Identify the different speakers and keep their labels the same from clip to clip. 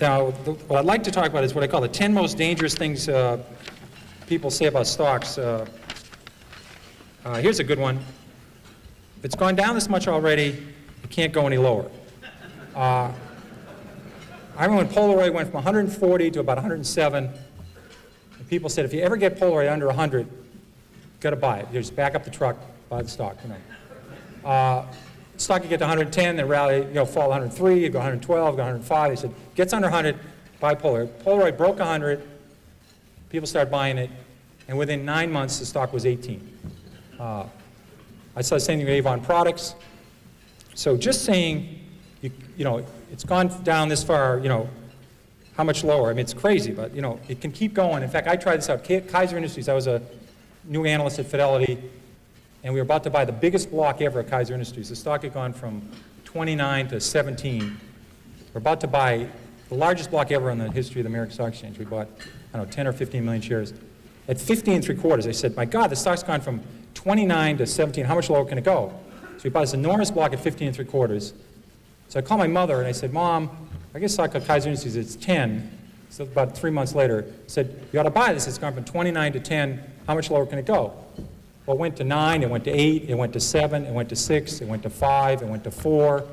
Speaker 1: Now, what I'd like to talk about is what I call the 10 most dangerous things people say about stocks. Here's a good one. If it's gone down this much already, it can't go any lower. I remember when Polaroid went from 140 to about 107, and people said, if you ever get Polaroid under 100, you've got to buy it. You just back up the truck, buy the stock. Stock you get to 110, then rally, fall 103, you go 112, go 105. They said, gets under 100, buy Polaroid. Polaroid broke 100, people started buying it, and within 9 months, the stock was 18. I saw the same thing with Avon Products. So just saying, it's gone down this far, how much lower? I mean, it's crazy, but, it can keep going. In fact, I tried this out. Kaiser Industries, I was a new analyst at Fidelity, and we were about to buy the biggest block ever at Kaiser Industries. The stock had gone from 29 to 17. We're about to buy the largest block ever in the history of the American Stock Exchange. We bought, 10 or 15 million shares. At 15 3/4, I said, my God, the stock's gone from 29 to 17. How much lower can it go? So we bought this enormous block at 15 3/4. So I called my mother and I said, Mom, I guess stock at Kaiser Industries, it's 10. So about 3 months later, I said, you ought to buy this. It's gone from 29 to 10. How much lower can it go? Well, it went to 9, it went to 8, it went to 7, it went to 6, it went to 5, it went to 4.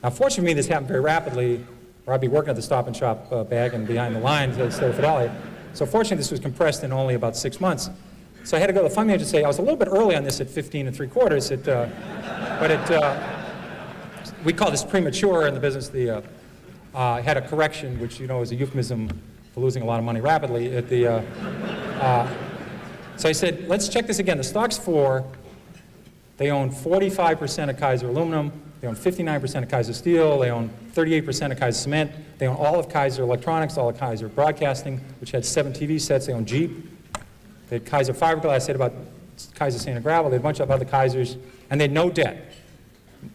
Speaker 1: Now, fortunately for me, this happened very rapidly, or I'd be working at the Stop and Shop bagging behind the lines instead of Fidelity. So fortunately, this was compressed in only about 6 months. So I had to go to the fund manager and say, I was a little bit early on this at 15 3/4, but we call this premature in the business. I had a correction, which is a euphemism for losing a lot of money rapidly. So I said, let's check this again. The stock's 4. They own 45% of Kaiser Aluminum. They own 59% of Kaiser Steel. They own 38% of Kaiser Cement. They own all of Kaiser Electronics, all of Kaiser Broadcasting, which had 7 TV sets. They own Jeep. They had Kaiser Fiberglass. I said about Kaiser Sand and Gravel. They had a bunch of other Kaisers, and they had no debt.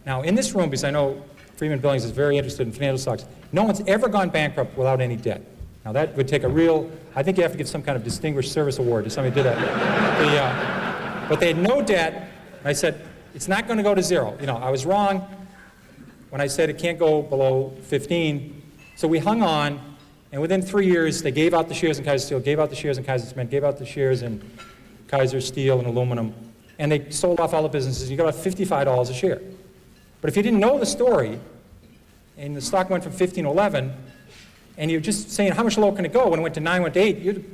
Speaker 1: Now, in this room, because I know Freeman Billings is very interested in financial stocks, no one's ever gone bankrupt without any debt. Now, that would take a real, I think you have to give some kind of distinguished service award to somebody who did that. But they had no debt. I said, it's not going to go to 0. I was wrong when I said it can't go below 15. So we hung on, and within 3 years, they gave out the shares in Kaiser Steel, gave out the shares in Kaiser Cement, gave out the shares in Kaiser Steel and Aluminum, and they sold off all the businesses. You got about $55 a share. But if you didn't know the story, and the stock went from 15 to 11, and you're just saying how much lower can it go, when it went to 9, went to 8, you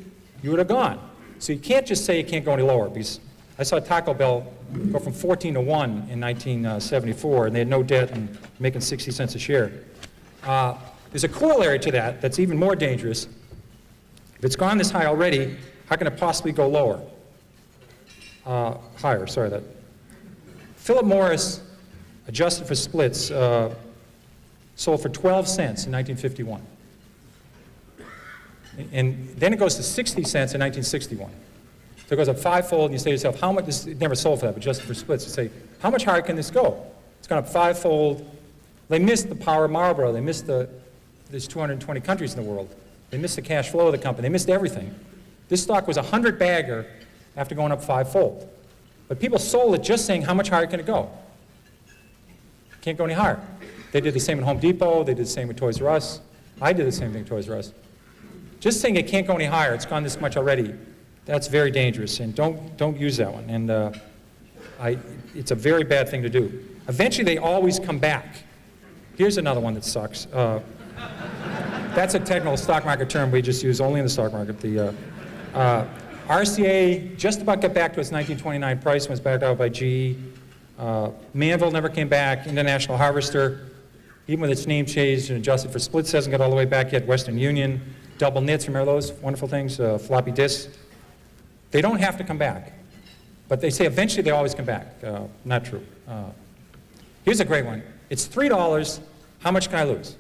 Speaker 1: would have gone. So you can't just say it can't go any lower, because I saw Taco Bell go from 14 to 1 in 1974, and they had no debt and making 60 cents a share. There's a corollary to that that's even more dangerous. If it's gone this high already, how can it possibly go lower? Higher, sorry. That. Philip Morris, adjusted for splits, sold for 12 cents in 1951. And then it goes to 60 cents in 1961. So it goes up 5-fold, and you say to yourself, how much, it never sold for that, but just for splits, you say, how much higher can this go? It's gone up 5-fold. They missed the power of Marlboro. They missed there's 220 countries in the world. They missed the cash flow of the company. They missed everything. This stock was a 100-bagger after going up 5-fold. But people sold it just saying, how much higher can it go? Can't go any higher. They did the same at Home Depot. They did the same with Toys R Us. I did the same thing at Toys R Us. Just saying it can't go any higher, it's gone this much already, that's very dangerous, and don't use that one. And it's a very bad thing to do. Eventually, they always come back. Here's another one that sucks. That's a technical stock market term we just use only in the stock market. The RCA just about got back to its 1929 price, was backed out by GE. Manville never came back. International Harvester, even with its name changed and adjusted for splits, hasn't got all the way back yet. Western Union, double knits, remember those wonderful things? Floppy disks. They don't have to come back. But they say eventually they always come back. Not true. Here's a great one. It's $3. How much can I lose?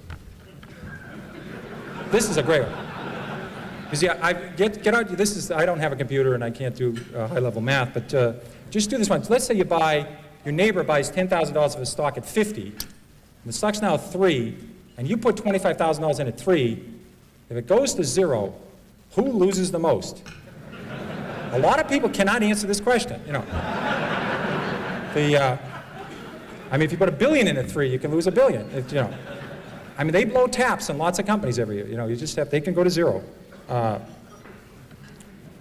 Speaker 1: This is a great one. Because yeah, get out. I don't have a computer and I can't do high-level math, but just do this one. So let's say your neighbor buys $10,000 of a stock at 50, and the stock's now 3, and you put $25,000 in at 3. If it goes to 0, who loses the most? A lot of people cannot answer this question. I mean, if you put $1 billion in at 3, you can lose $1 billion. I mean, they blow taps on lots of companies every year. You know, you just have, they can go to zero.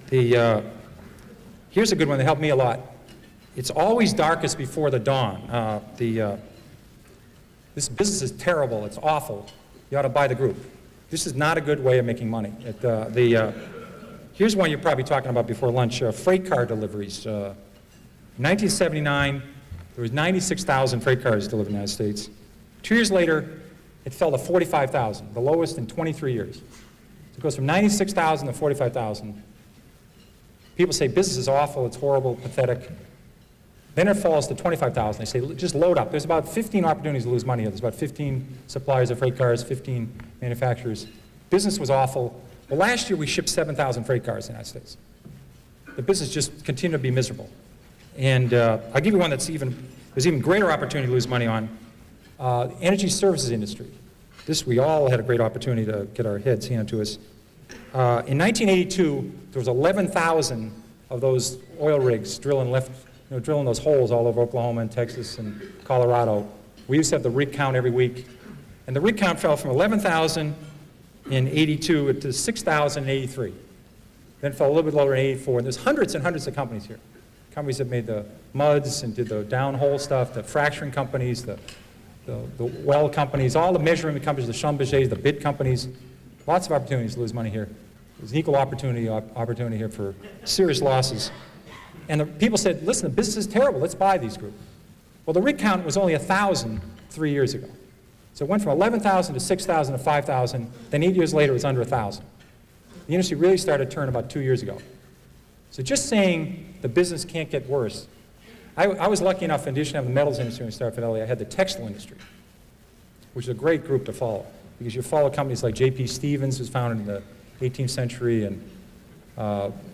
Speaker 1: Here's a good one that helped me a lot. It's always darkest before the dawn. This business is terrible. It's awful. You ought to buy the group. This is not a good way of making money. Here's one you're probably talking about before lunch, freight car deliveries. In 1979, there was 96,000 freight cars delivered in the United States. 2 years later, it fell to 45,000, the lowest in 23 years. So it goes from 96,000 to 45,000. People say business is awful, it's horrible, pathetic. Then it falls to 25,000. They say, just load up. There's about 15 opportunities to lose money. There's about 15 suppliers of freight cars, 15 manufacturers. Business was awful. Well, last year we shipped 7,000 freight cars in the United States. The business just continued to be miserable. And I'll give you one that's there's even greater opportunity to lose money on. Energy services industry. This, we all had a great opportunity to get our heads handed to us. In 1982, there was 11,000 of those oil rigs drilling those holes all over Oklahoma and Texas and Colorado. We used to have the rig count every week. And the rig count fell from 11,000 in 82 to 6,000 in 83. Then it fell a little bit lower in 84. And there's hundreds and hundreds of companies here. Companies that made the muds and did the downhole stuff, the fracturing companies, the well companies, all the measurement companies, the Schlumbergers, the bid companies. Lots of opportunities to lose money here. There's an equal opportunity here for serious losses. And the people said, listen, the business is terrible, let's buy these groups. Well, the rig count was only 1,000 3 years ago. So it went from 11,000 to 6,000 to 5,000, then 8 years later it was under 1,000. The industry really started to turn about 2 years ago. So just saying the business can't get worse. I was lucky enough, in addition to having the metals industry when we started Fidelity, I had the textile industry, which is a great group to follow, because you follow companies like J.P. Stevens, was founded in the 18th century, and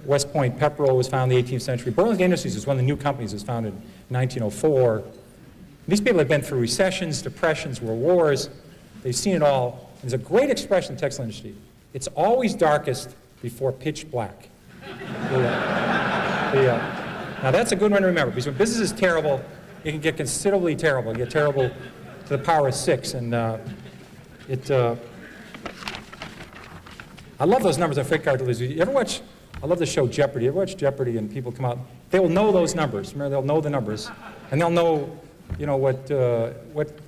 Speaker 1: West Point Pepperell was founded in the 18th century. Burlington Industries was one of the new companies that was founded in 1904. These people have been through recessions, depressions, world wars. They've seen it all. There's a great expression in the textile industry. It's always darkest before pitch black. Now that's a good one to remember, because when business is terrible, it can get considerably terrible. It can get terrible to the power of 6. And I love those numbers on freight car deliveries. You ever watch, I love the show Jeopardy. You ever watch Jeopardy and people come out, they will know those numbers. Remember, they'll know the numbers. And they'll know, you know, what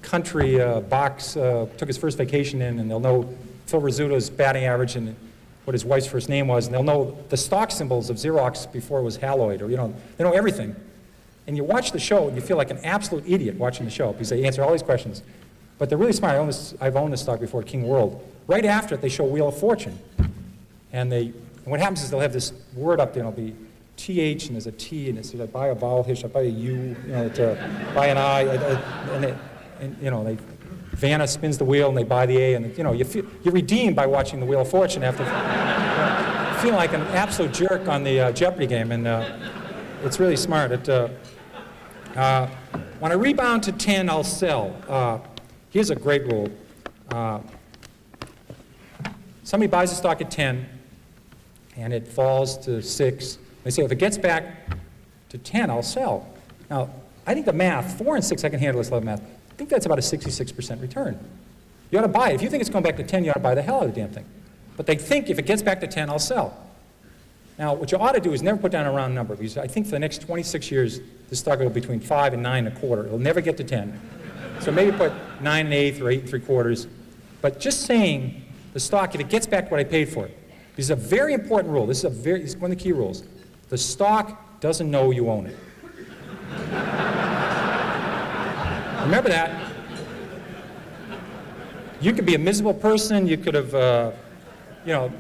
Speaker 1: country Box took his first vacation in, and they'll know Phil Rizzuto's batting average and what his wife's first name was, and they'll know the stock symbols of Xerox before it was Haloid, or, you know, they know everything. And you watch the show, and you feel like an absolute idiot watching the show, because they answer all these questions. But they're really smart. I've owned this stock before, King World. Right after it, they show Wheel of Fortune. And what happens is they'll have this word up there, and it'll be TH, and there's a T, and it says, I buy a vowel here, I buy a U, you know, buy an I, and you know, Vanna spins the wheel, and they buy the A, and, you know, you're redeemed by watching the Wheel of Fortune after feeling like an absolute jerk on the Jeopardy game, and it's really smart. When I rebound to 10, I'll sell. Here's a great rule. Somebody buys a stock at 10, and it falls to 6. They say, if it gets back to 10, I'll sell. Now, I think the math, 4 and 6, I can handle this level of math. I think that's about a 66% return. You ought to buy it. If you think it's going back to 10, you ought to buy the hell out of the damn thing. But they think if it gets back to 10, I'll sell. Now, what you ought to do is never put down a round number, because I think for the next 26 years, this stock will go between 5 and 9 1/4. It'll never get to 10. So maybe put 9 1/8 or 8 3/4. But just saying the stock, if it gets back what I paid for it, this is a very important rule. This is one of the key rules. The stock doesn't know you own it. Remember that. You could be a miserable person. You could have, you know,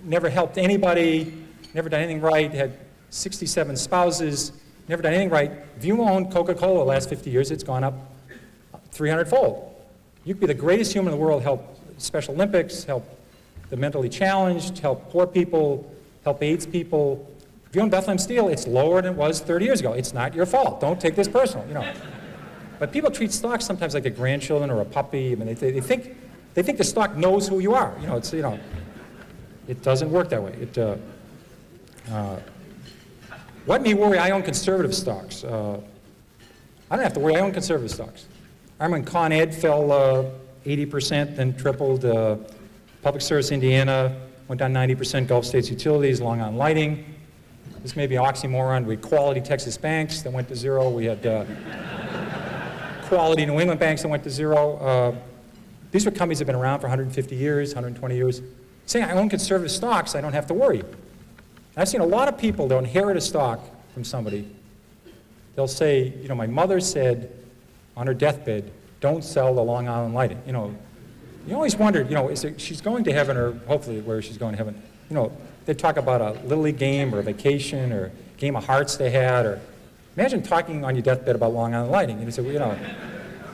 Speaker 1: never helped anybody, never done anything right, had 67 spouses, never done anything right. If you owned Coca-Cola the last 50 years, it's gone up 300-fold. You could be the greatest human in the world, help Special Olympics, help the mentally challenged, help poor people, help AIDS people. If you own Bethlehem Steel, it's lower than it was 30 years ago. It's not your fault. Don't take this personal, you know. But people treat stocks sometimes like a grandchildren or a puppy. I mean, they think the stock knows who you are. You know, it doesn't work that way. What me worry? I own conservative stocks. I don't have to worry. I own conservative stocks. I remember when Con Ed fell 80%, then tripled. Public Service Indiana went down 90%. Gulf States Utilities, Long Island Lighting. This may be an oxymoron. We had Quality Texas Banks that went to zero. We had Quality New England Banks that went to zero. These were companies that have been around for 150 years, 120 years. Saying I own conservative stocks, I don't have to worry. And I've seen a lot of people that inherit a stock from somebody. They'll say, you know, my mother said on her deathbed, don't sell the Long Island Lighting. You know, you always wondered, you know, she's going to heaven, or hopefully where she's going to heaven. You know, they talk about a Little League game or a vacation or a game of hearts they had, or imagine talking on your deathbed about Long Island Lighting. And you say, well, you know,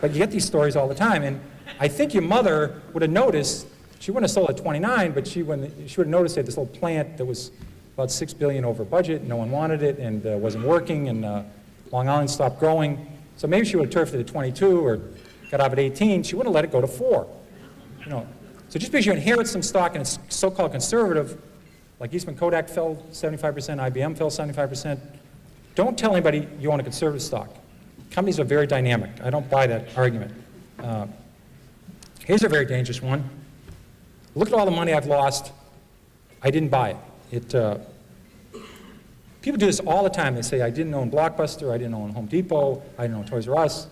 Speaker 1: but you get these stories all the time. And I think your mother would have noticed, she wouldn't have sold at 29, but she would have noticed that this little plant that was about $6 billion over budget, no one wanted it, and wasn't working, and Long Island stopped growing. So maybe she would have turfed it at 22 or got out at 18. She wouldn't have let it go to 4. You know, so just because you inherit some stock and it's so-called conservative, like Eastman Kodak fell 75%, IBM fell 75%, don't tell anybody you own a conservative stock. Companies are very dynamic. I don't buy that argument. Here's a very dangerous one. Look at all the money I've lost. I didn't buy it. People do this all the time. They say, I didn't own Blockbuster, I didn't own Home Depot, I didn't own Toys R Us.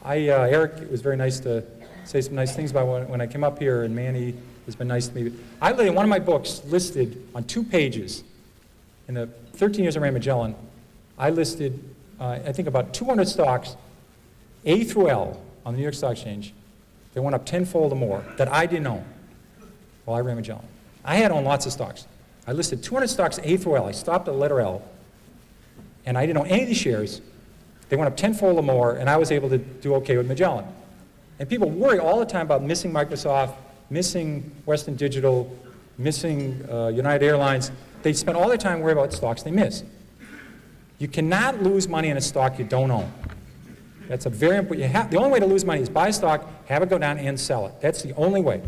Speaker 1: Eric, it was very nice to say some nice things about when I came up here, and Manny has been nice to me. I literally, in one of my books, listed on 2 pages, in the 13 years I ran Magellan, I listed, I think about 200 stocks, A through L, on the New York Stock Exchange. They went up tenfold or more that I didn't own while I ran Magellan. I had owned lots of stocks. I listed 200 stocks A through L. I stopped at the letter L, and I didn't own any of these shares. They went up tenfold or more, and I was able to do okay with Magellan. And people worry all the time about missing Microsoft, missing Western Digital, missing United Airlines. They spend all their time worrying about stocks they miss. You cannot lose money in a stock you don't own. That's a very important, the only way to lose money is buy a stock, have it go down, and sell it. That's the only way.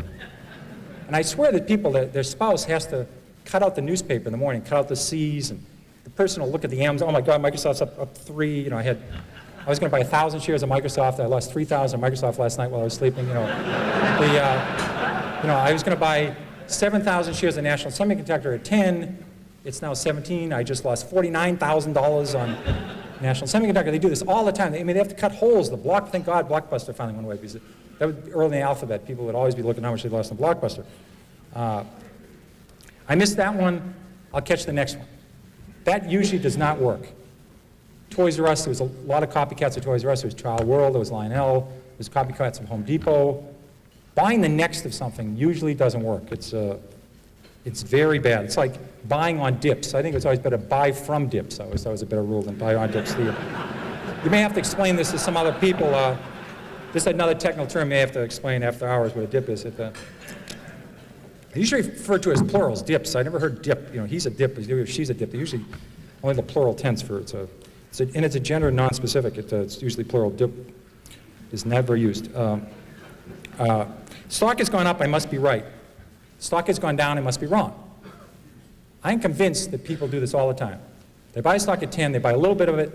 Speaker 1: And I swear that people, their spouse has to cut out the newspaper in the morning, cut out the C's, and the person will look at the M's, oh my God, Microsoft's up 3, you know, I was going to buy 1,000 shares of Microsoft, I lost 3,000 of Microsoft last night while I was sleeping, you know. I was going to buy 7,000 shares of National Semiconductor at 10, it's now 17, I just lost $49,000 on National Semiconductor. They do this all the time. They have to cut holes. Thank God Blockbuster finally went away, because that was early in the alphabet. People would always be looking how much they lost on Blockbuster. I missed that one. I'll catch the next one. That usually does not work. Toys R Us, there was a lot of copycats of Toys R Us. There was Child World, there was Lionel, there was copycats of Home Depot. Buying the next of something usually doesn't work. It's very bad. It's like buying on dips. I think it's always better to buy from dips. I always thought it was a better rule than buy on dips. You may have to explain this to some other people. This is another technical term you may have to explain after hours what a dip is. They usually refer to as plurals, dips. I never heard dip. You know, he's a dip, she's a dip. They usually only the plural tense for it. And it's a gender non-specific. It's usually plural. Dip is never used. Stock has gone up, I must be right. Stock has gone down, I must be wrong. I'm convinced that people do this all the time. They buy stock at 10, they buy a little bit of it,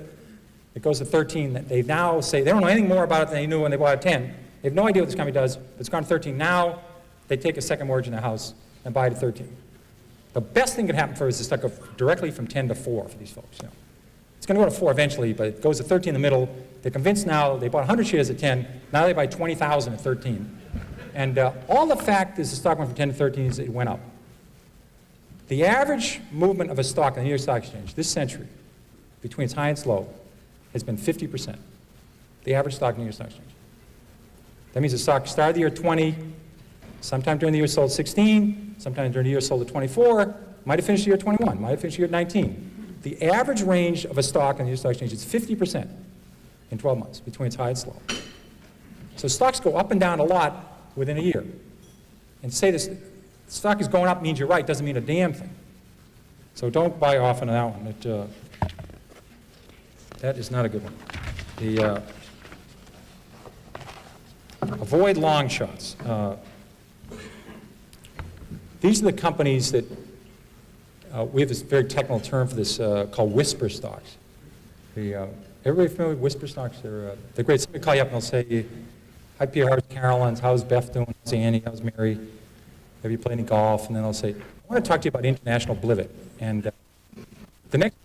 Speaker 1: it goes to 13, they now say, they don't know anything more about it than they knew when they bought at 10. They have no idea what this company does, but it's gone to 13. Now, they take a second mortgage in their house and buy it at 13. The best thing that can happen for us is the stock go directly from 10 to 4 for these folks. You know. It's going to go to 4 eventually, but it goes to 13 in the middle. They're convinced now, they bought 100 shares at 10, now they buy 20,000 at 13. And all the fact is the stock went from 10 to 13 is it went up. The average movement of a stock on the New York Stock Exchange this century, between its high and its low, has been 50%. The average stock on the New York Stock Exchange. That means the stock started the year 20, sometime during the year sold 16, sometime during the year sold at 24, might have finished the year 21, might have finished the year 19. The average range of a stock on the New York Stock Exchange is 50% in 12 months, between its high and its low. So stocks go up and down a lot within a year. And to say this stock is going up means you're right doesn't mean a damn thing. So don't buy off on that one. That is not a good one. Avoid long shots. These are the companies that, we have this very technical term for this called whisper stocks. Everybody familiar with whisper stocks? They're great. Somebody call you up and they'll say, Hi, Pierre, how's Carolyn's? How's Beth doing? How's Annie? How's Mary? Have you played any golf? And then they'll say, I want to talk to you about international blivet. And the next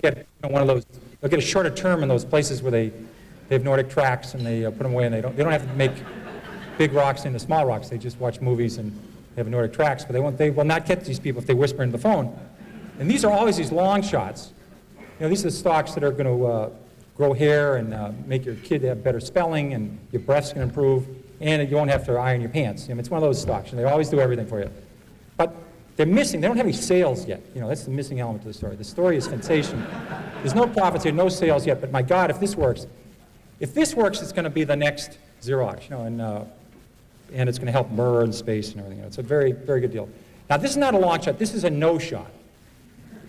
Speaker 1: get one of those, they'll get a shorter term in those places where they have Nordic tracks and they put them away and they don't have to make big rocks into small rocks. They just watch movies and they have Nordic tracks, but they will not get these people if they whisper into the phone. And these are always these long shots. You know, these are the stocks that are going to grow hair and make your kid have better spelling and your breaths can improve and you won't have to iron your pants. I mean, it's one of those stocks and they always do everything for you. But they're missing, they don't have any sales yet. You know, that's the missing element to the story. The story is sensational. There's no profits here, no sales yet, but my God, if this works, it's going to be the next Xerox, you know, and it's going to help Murr in space and everything. It's a very, very good deal. Now, this is not a long shot. This is a no shot.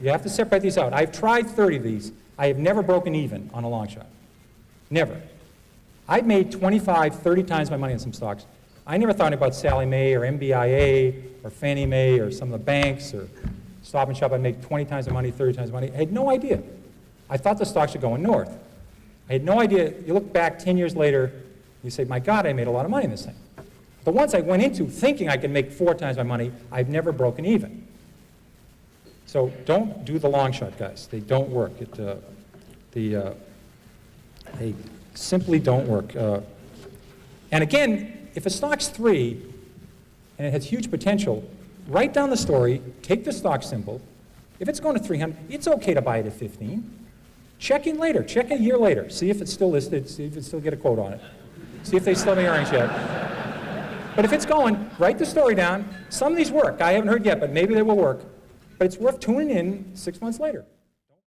Speaker 1: You have to separate these out. I've tried 30 of these. I have never broken even on a long shot. Never. I've made 25, 30 times my money on some stocks. I never thought about Sallie Mae or MBIA or Fannie Mae or some of the banks or Stop and Shop. I'd make 20 times the money, 30 times the money. I had no idea. I thought the stocks were going north. I had no idea. You look back 10 years later, you say, my God, I made a lot of money in this thing. The ones I went into thinking I could make 4 times my money, I've never broken even. So don't do the long shot, guys. They don't work. They simply don't work. And again, if a stock's 3 and it has huge potential, write down the story, take the stock symbol. If it's going to 300, it's okay to buy it at 15. Check in later. Check a year later. See if it's still listed. See if it still get a quote on it. See if they still have any earnings yet. But if it's going, write the story down. Some of these work. I haven't heard yet, but maybe they will work. But it's worth tuning in 6 months later.